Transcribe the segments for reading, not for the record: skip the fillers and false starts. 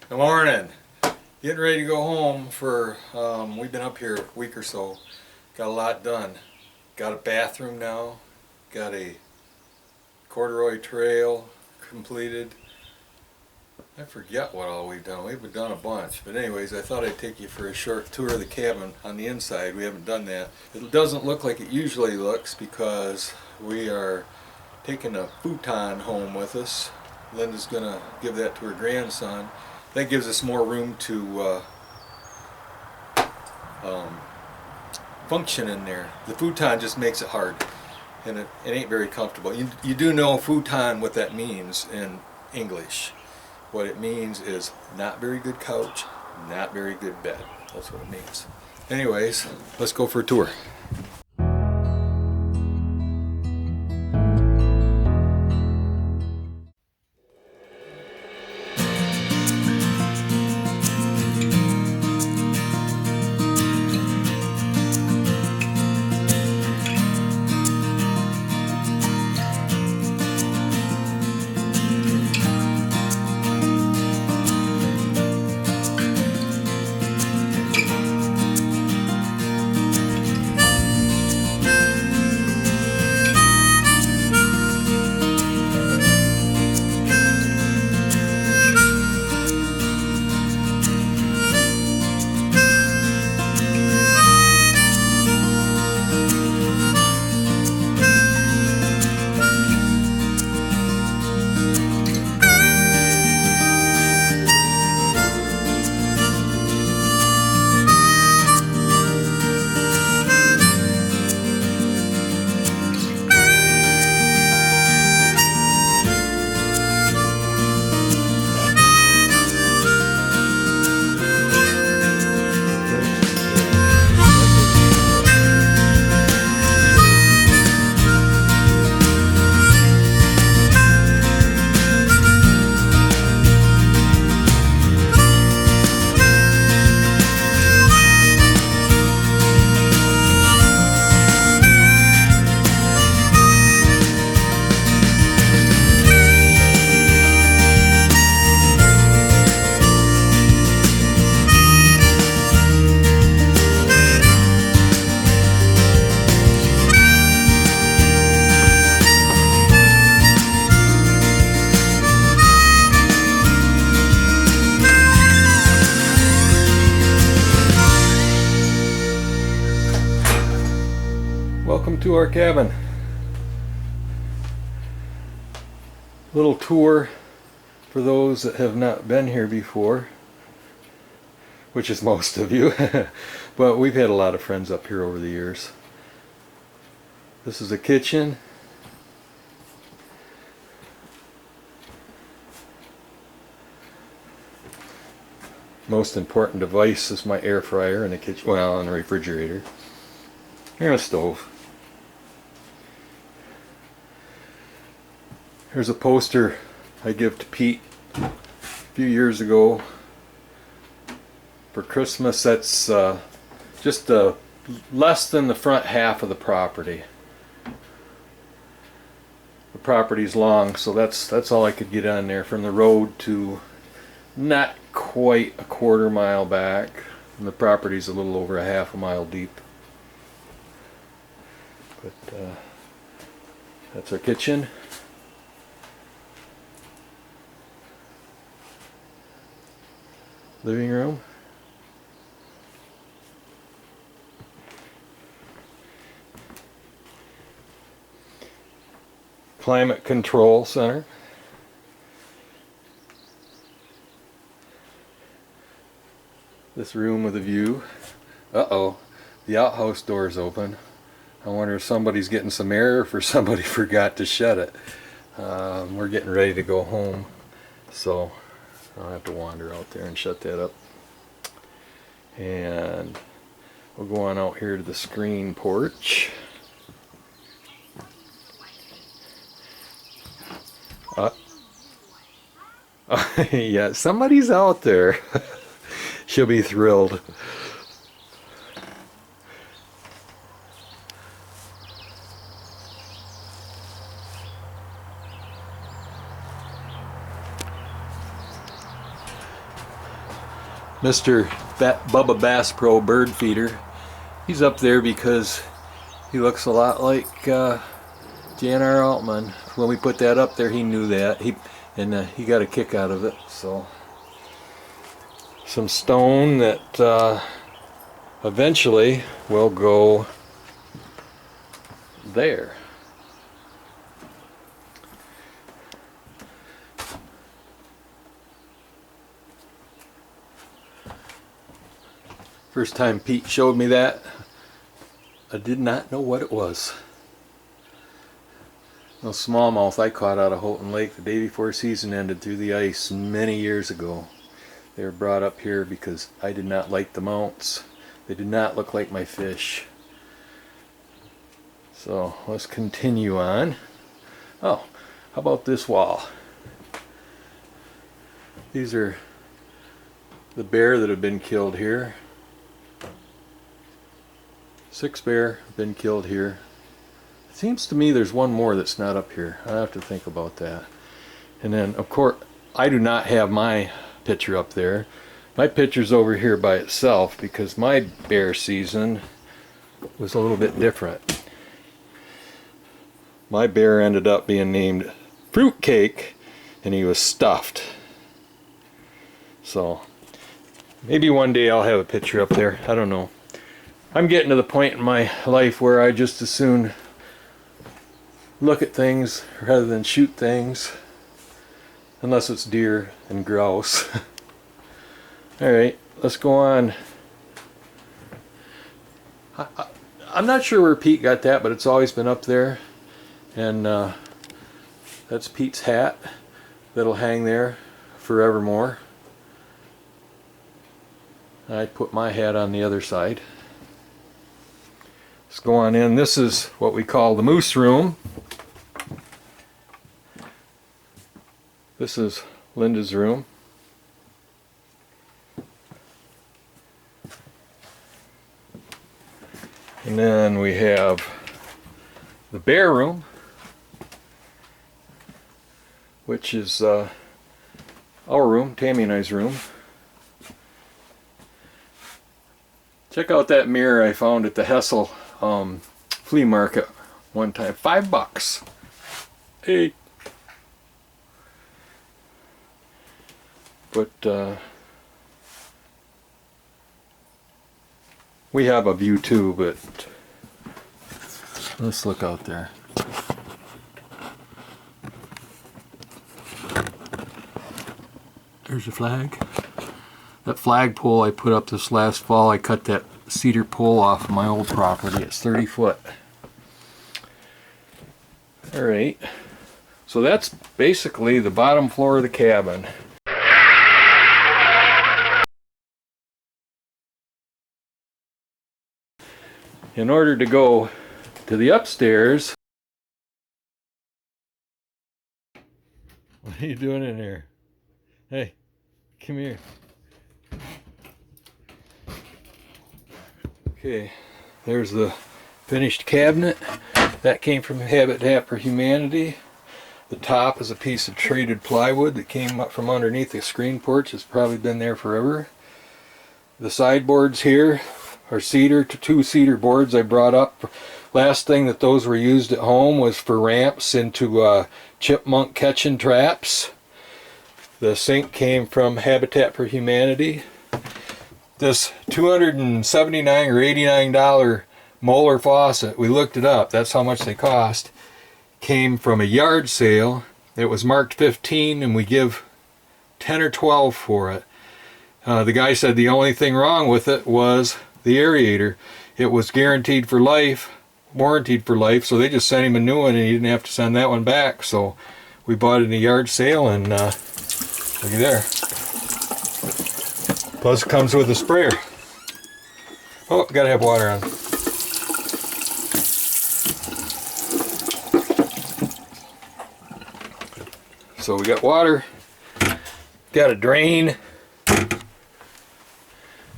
Good morning. Getting ready to go home for, we've been up here a week or so. Got a lot done. Got a bathroom now. Got a corduroy trail completed. I forget what all we've done. We've done a bunch. But anyways, I thought I'd take you for a short tour of the cabin on the inside. We haven't done that. It doesn't look like it usually looks because we are taking a futon home with us. Linda's going to give that to her grandson. That gives us more room to function in there. The futon just makes it hard, and it ain't very comfortable. You do know futon, what that means in English. What it means is not very good couch, not very good bed. That's what it means. Anyways, let's go for a tour. Welcome to our cabin. Little tour for those that have not been here before, which is most of you, but we've had a lot of friends up here over the years. This is the kitchen. Most important device is my air fryer in the kitchen, well, and a refrigerator, and a stove. Here's a poster I gave to Pete a few years ago for Christmas. That's just less than the front half of the property. The property's long, so that's all I could get on there, from the road to not quite a quarter mile back, and the property's a little over a half a mile deep. But that's our kitchen. Living room. Climate control center. This room with a view. Uh-oh, the outhouse door's open. I wonder if somebody's getting some air, or if somebody forgot to shut it. We're getting ready to go home, so I'll have to wander out there and shut that up. And we'll go on out here to the screen porch. Yeah, somebody's out there. She'll be thrilled. Mr. Bubba Bass Pro bird feeder. He's up there because he looks a lot like J.R. Altman. When we put that up there, he knew that. He got a kick out of it. So some stone that eventually will go there. First time Pete showed me that, I did not know what it was. No smallmouth I caught out of Houghton Lake the day before season ended through the ice many years ago. They were brought up here because I did not like the mounts. They did not look like my fish. So let's continue on. Oh, how about this wall? These are the bear that have been killed here. 6 bear been killed here. It seems to me there's one more that's not up here. I have to think about that. And then of course I do not have my picture up there. My picture's over here by itself because my bear season was a little bit different. My bear ended up being named Fruitcake and he was stuffed. So maybe one day I'll have a picture up there. I don't know. I'm getting to the point in my life where I just as soon look at things rather than shoot things, unless it's deer and grouse. Alright, let's go on. I'm not sure where Pete got that, but it's always been up there. And that's Pete's hat that'll hang there forevermore. I put my hat on the other side. Let's go on in. This is what we call the moose room. This is Linda's room. And then we have the bear room, which is our room, Tammy and I's room. Check out that mirror I found at the Hessel flea market one time. $5. Hey. But we have a view too, but let's look out there. There's a flag. That flagpole I put up this last fall, I cut that cedar pole off of my old property. It's 30 foot. Alright, so that's basically the bottom floor of the cabin. In order to go to the upstairs, what are you doing in here? Hey, come here. Okay, there's the finished cabinet. That came from Habitat for Humanity. The top is a piece of treated plywood that came up from underneath the screen porch. It's probably been there forever. The sideboards here are cedar, 2 cedar boards I brought up. Last thing that those were used at home was for ramps into chipmunk catching traps. The sink came from Habitat for Humanity. This $279 or $89 Moeller faucet, we looked it up, that's how much they cost, came from a yard sale. It was marked 15 and we give 10 or 12 for it. The guy said the only thing wrong with it was the aerator. It was guaranteed for life, warranted for life, so they just sent him a new one and he didn't have to send that one back. So we bought it in a yard sale and looky there. Plus it comes with a sprayer. Oh, gotta have water on. So we got water, got a drain.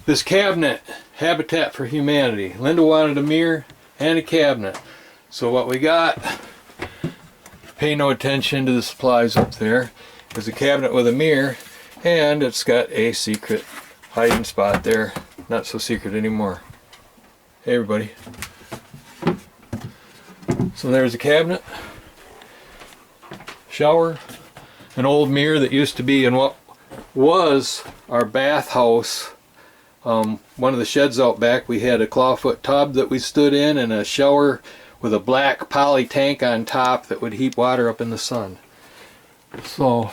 This cabinet, Habitat for Humanity. Linda wanted a mirror and a cabinet. So what we got, pay no attention to the supplies up there, is a cabinet with a mirror and it's got a secret hiding spot there. Not so secret anymore. Hey everybody. So there's a cabinet, shower, an old mirror that used to be in what was our bathhouse. One of the sheds out back, we had a clawfoot tub that we stood in and a shower with a black poly tank on top that would heat water up in the sun. So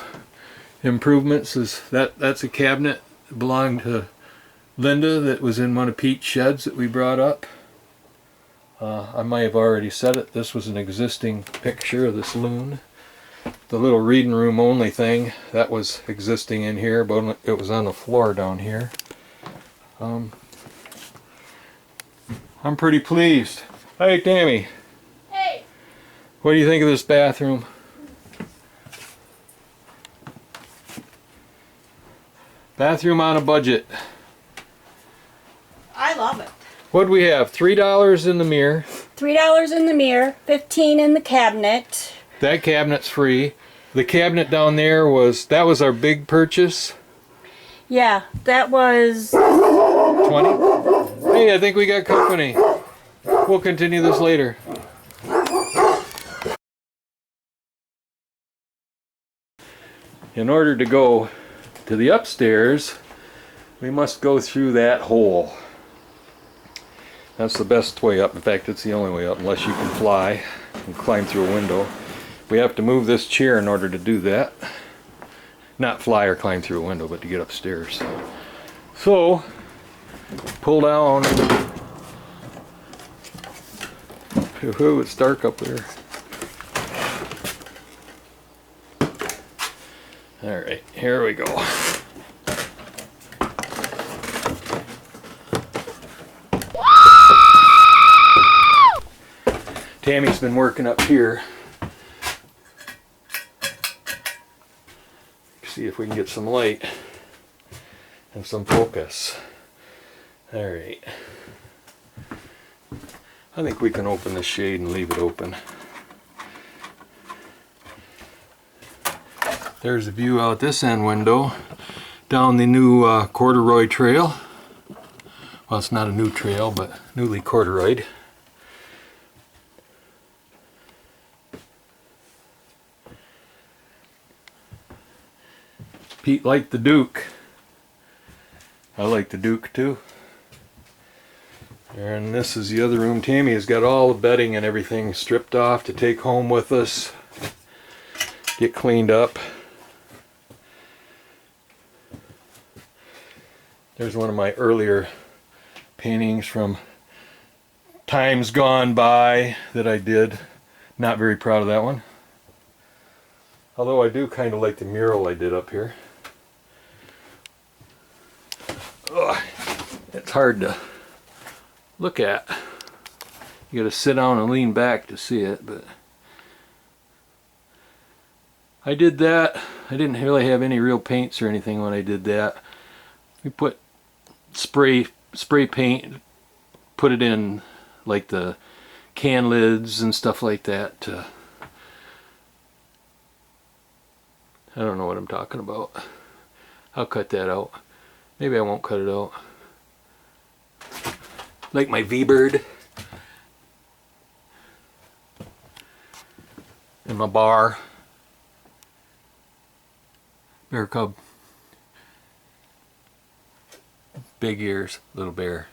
improvements is that's a cabinet that belonged to Linda that was in one of Pete's sheds that we brought up. I might have already said it, this was an existing picture of the saloon. The little reading room only thing, that was existing in here, but it was on the floor down here. I'm pretty pleased. Hey Tammy. Hey. What do you think of this bathroom? Bathroom on a budget. I love it. What'd we have? $3 in the mirror. $3 in the mirror, $15 in the cabinet. That cabinet's free. The cabinet down there that was our big purchase. Yeah, that was 20. Hey, I think we got company. We'll continue this later. In order to go to the upstairs, we must go through that hole. That's the best way up. In fact, it's the only way up unless you can fly and climb through a window. We have to move this chair in order to do that. Not fly or climb through a window, but to get upstairs. So, pull down. Ooh, it's dark up there. Alright, here we go. Tammy's been working up here. See if we can get some light and some focus. Alright. I think we can open the shade and leave it open. There's a view out this end window down the new corduroy trail. Well, it's not a new trail, but newly corduroyed. Pete liked the Duke. I like the Duke too. And this is the other room. Tammy has got all the bedding and everything stripped off to take home with us. Get cleaned up. There's one of my earlier paintings from times gone by that I did. Not very proud of that one. Although I do kind of like the mural I did up here. Ugh, it's hard to look at. You gotta sit down and lean back to see it, but I did that. I didn't really have any real paints or anything when I did that. We put spray paint, put it in like the can lids and stuff like that. I don't know what I'm talking about. I'll cut that out. Maybe I won't cut it out. Like my V-bird. And my bar. Bear cub. Big ears, little bear.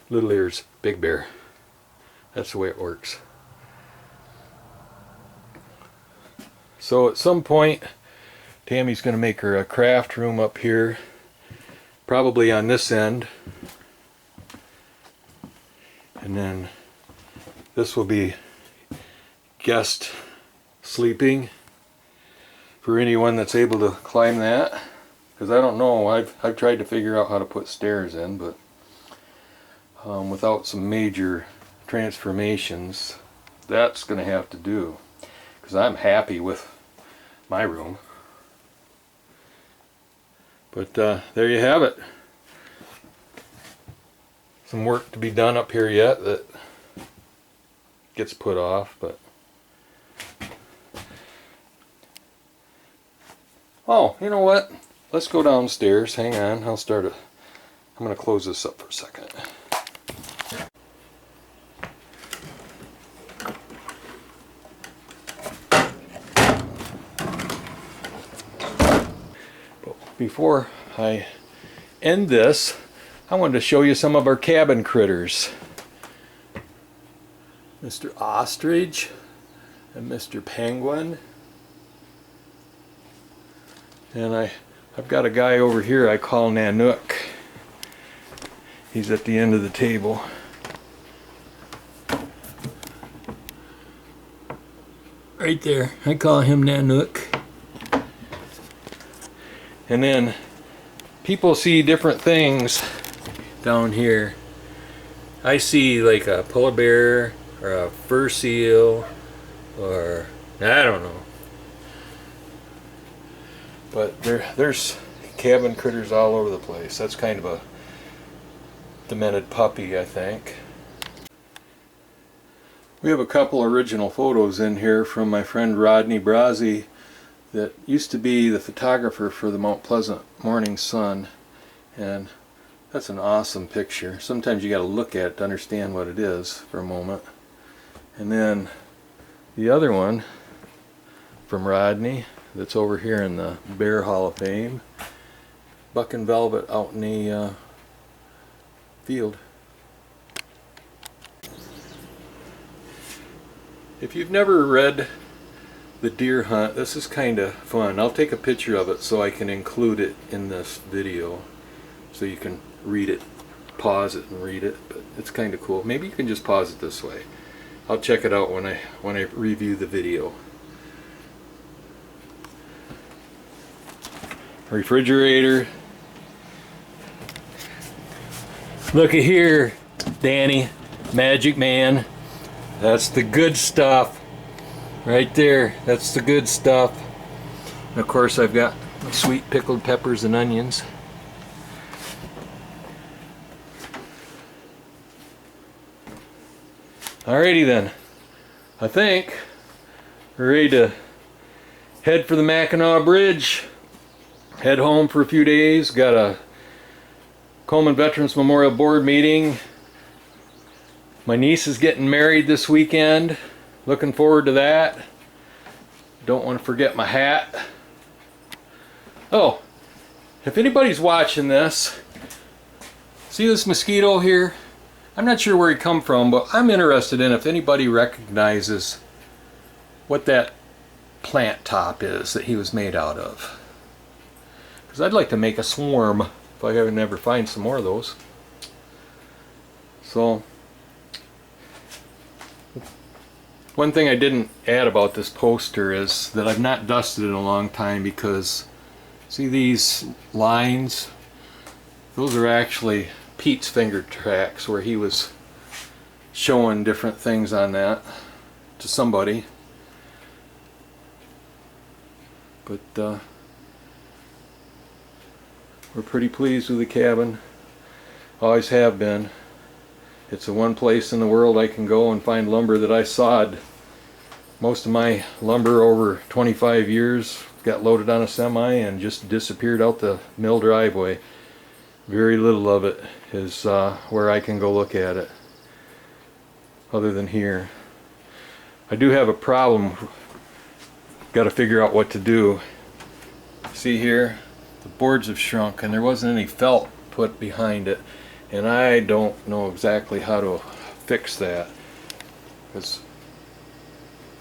Little ears, big bear. That's the way it works. So at some point, Tammy's going to make her a craft room up here, probably on this end. And then this will be guest sleeping for anyone that's able to climb that. Because I don't know, I've tried to figure out how to put stairs in, but without some major transformations, that's going to have to do. Because I'm happy with my room. But there you have it. Some work to be done up here yet that gets put off, but oh, you know what? let's go downstairs. Hang on, I'm going to close this up for a second. But before I end this, I wanted to show you some of our cabin critters. Mr. Ostrich and Mr. Penguin. And I've got a guy over here I call Nanook. He's at the end of the table. Right there, I call him Nanook. And then people see different things down here. I see like a polar bear or a fur seal or I don't know. But there's cabin critters all over the place. That's kind of a demented puppy, I think. We have a couple original photos in here from my friend Rodney Brazzi that used to be the photographer for the Mount Pleasant Morning Sun, and that's an awesome picture. Sometimes you got to look at it to understand what it is for a moment. And then the other one from Rodney that's over here in the Bear Hall of Fame, buck and velvet out in the field. If you've never read The Deer Hunt, this is kind of fun. I'll take a picture of it so I can include it in this video so you can read it, pause it and read it, but it's kind of cool. Maybe you can just pause it this way. I'll check it out when I review the video. Refrigerator. Look at here, Danny, Magic Man. That's the good stuff. Right there, that's the good stuff. And of course I've got my sweet pickled peppers and onions. Alrighty then, I think we're ready to head for the Mackinac Bridge, head home for a few days. Got a Coleman Veterans Memorial Board meeting. My niece is getting married this weekend. Looking forward to that. Don't want to forget my hat. Oh, if anybody's watching this, see this mosquito here? I'm not sure where he come from, but I'm interested in if anybody recognizes what that plant top is that he was made out of. Because I'd like to make a swarm if I can ever find some more of those. So, one thing I didn't add about this poster is that I've not dusted it in a long time because, see these lines? Those are actually Pete's finger tracks where he was showing different things on that to somebody. But we're pretty pleased with the cabin. Always have been. It's the one place in the world I can go and find lumber that I sawed. Most of my lumber over 25 years got loaded on a semi and just disappeared out the mill driveway. Very little of it is where I can go look at it, other than here. I do have a problem. Got to figure out what to do. See here, the boards have shrunk and there wasn't any felt put behind it, and I don't know exactly how to fix that, because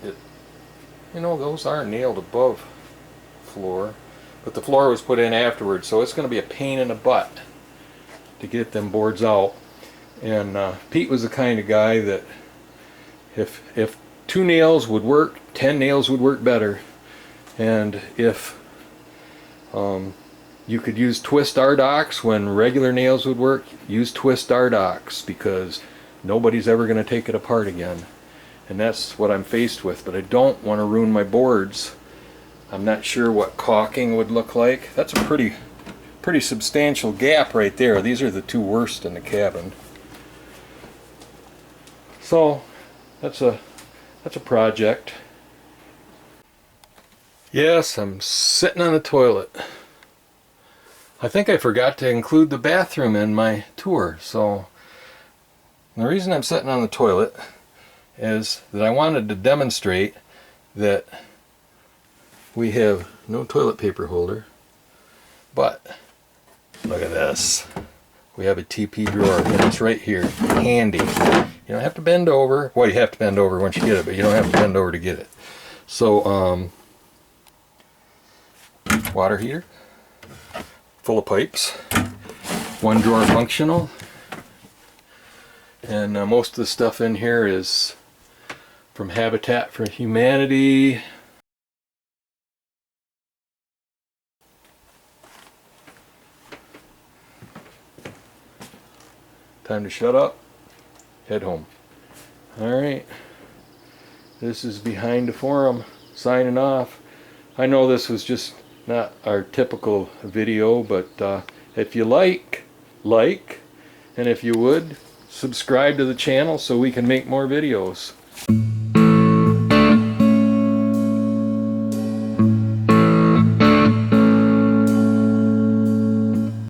you know, those aren't nailed above floor, but the floor was put in afterwards, so it's going to be a pain in the butt to get them boards out. And Pete was the kind of guy that if 2 nails would work, 10 nails would work better. And if you could use twist Ardox when regular nails would work, use twist Ardox, because nobody's ever going to take it apart again. And that's what I'm faced with, but I don't want to ruin my boards. I'm not sure what caulking would look like. That's a pretty substantial gap right there. These are the 2 worst in the cabin. So that's a project. Yes, I'm sitting on the toilet. I think I forgot to include the bathroom in my tour. So the reason I'm sitting on the toilet is that I wanted to demonstrate that we have no toilet paper holder, but look at this. We have a TP drawer, and it's right here, handy. You don't have to bend over. Well, you have to bend over once you get it, but you don't have to bend over to get it. So, water heater, full of pipes, one drawer functional, and most of the stuff in here is from Habitat for Humanity. Time to shut up, head home. Alright, this is Behind the Forum, signing off. I know this was just not our typical video, but if you like, and if you would, subscribe to the channel so we can make more videos.